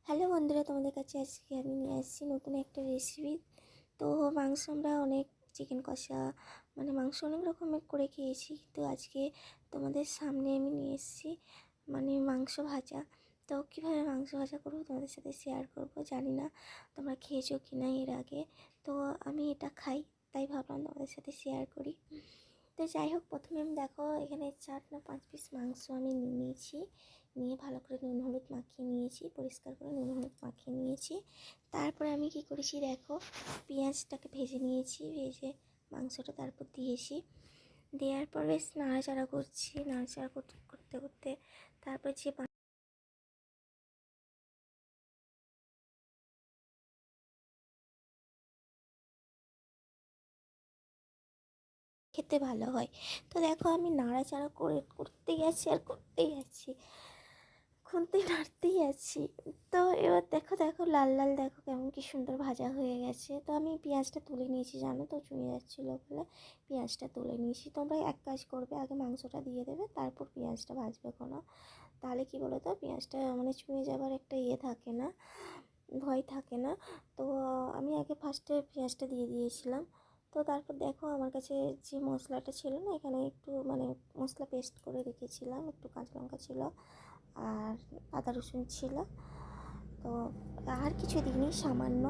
Hello বন্ধুরা, তোমাদের কাছে আজকে আমি নিয়ে আসছি নতুন একটা রেসিপি। তো মাংস আমরা অনেক চিকেন কষা মাংস অনেক রকমের করে খেয়েছি। তো আজকে তোমাদের সামনে আমি নিয়ে এসেছি মাংস ভাজা। তো কীভাবে মাংস ভাজা করবো তোমাদের সাথে শেয়ার করব। জানি না তোমরা খেয়েছো কি না এর আগে। তো আমি এটা খাই, তাই ভাবলাম তোমাদের সাথে শেয়ার করি। তো যাই হোক, প্রথমে আমি দেখো এখানে 4 না 5 পিস মাংস আমি নিয়েছি। নিয়ে ভালো করে নুন হলুদ মাখিয়ে নিয়েছি, পরিষ্কার করে নুন হলুদ মাখিয়ে নিয়েছি। তারপরে আমি কি করেছি দেখো, পেঁয়াজটাকে ভেজে নিয়েছি, ভেজে মাংসটা তারপর দিয়েছি। দেওয়ার পর বেশ নাড়াচাড়া করছি, নাড়াচাড়া করতে করতে তারপর যে খেতে ভালো হয়। তো দেখো আমি নাড়াচাড়া করতে যাচ্ছি, নাড়তেই আছি। তো এবার দেখো দেখো লাল লাল দেখো কেমন কি সুন্দর ভাজা হয়ে গেছে। তো আমি পেঁয়াজটা তুলে নিয়েছি, জানো তো চুঁয়ে যাচ্ছিলো বলে পেঁয়াজটা তুলে নিয়েছি। তোমরা এক কাজ করবে, আগে মাংসটা দিয়ে দেবে, তারপর পেঁয়াজটা ভাজবে কোনো। তাহলে কি বলো তো, পেঁয়াজটা চুঁয়ে যাবার একটা থাকে না, ভয় থাকে না। তো আমি আগে ফার্স্টে পেঁয়াজটা দিয়ে দিয়েছিলাম। তো তারপর দেখো আমার কাছে যে মশলাটা ছিল না, এখানে একটু মশলা পেস্ট করে রেখেছিলাম, একটু কাঁচা লঙ্কা ছিল আর আদা রসুন ছিল। তো আর কিছু দিইনি, সামান্য।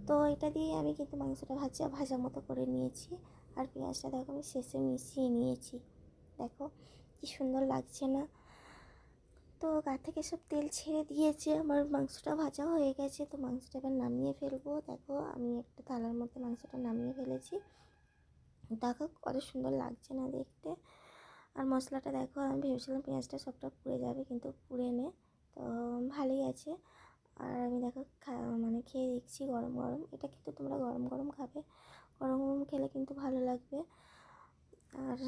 তো এটা দিয়ে আমি কিন্তু মাংসটা ভাজা মতো করে নিয়েছি। আর পেঁয়াজটা দেখো আমি শেষে মিশিয়ে নিয়েছি। দেখো কি সুন্দর লাগছে না? তো গা থেকে সব তেল ছেড়ে দিয়েছে, আমার মাংসটা ভাজা হয়ে গেছে। তো মাংসটা এবার নামিয়ে ফেলবো। দেখো আমি একটা থালার মধ্যে মাংসটা নামিয়ে ফেলেছি। দেখো কত সুন্দর লাগছে না দেখতে? আর মশলাটা দেখো, আমি ভেবেছিলাম পেঁয়াজটা সবটা পুড়ে যাবে, কিন্তু পুড়ে নে। তো ভালোই আছে। আর আমি দেখো খেয়ে দেখছি গরম গরম। এটা কিন্তু তোমরা গরম গরম খাবে, গরম গরম খেলে কিন্তু ভালো লাগবে। আর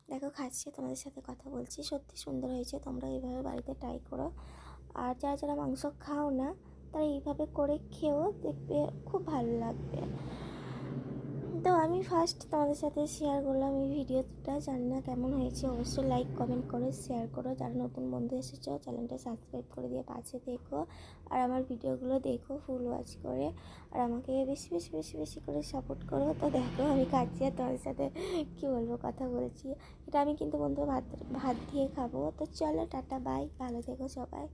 দেখো খাচ্ছি, তোমাদের সাথে কথা বলছি। সত্যি সুন্দর হয়েছে, তোমরা এইভাবে বাড়িতে ট্রাই করো। আর যারা যারা মাংস খাও না, তারা এইভাবে করে খেয়েও দেখবে, খুব ভালো লাগবে। তো আমি ফার্স্ট তোমাদের সাথে শেয়ার করলাম এই ভিডিওটা। জানি না কেমন হয়েছে, অবশ্যই লাইক কমেন্ট করো, শেয়ার করো। যারা নতুন বন্ধু এসেছো, চ্যানেলটা সাবস্ক্রাইব করে দিয়ে পাশে দেখো। আর আমার ভিডিওগুলো দেখো ফুল ওয়াচ করে। আর আমাকে বেশি বেশি বেশি বেশি করে সাপোর্ট করো। তো দেখো আমি খাচ্ছি আর তোমাদের সাথে কী বলবো, কথা বলছি। এটা আমি কিন্তু বন্ধু ভাত দিয়ে খাবো। তো চলো টাটা বাই, ভালো থেকো সবাই।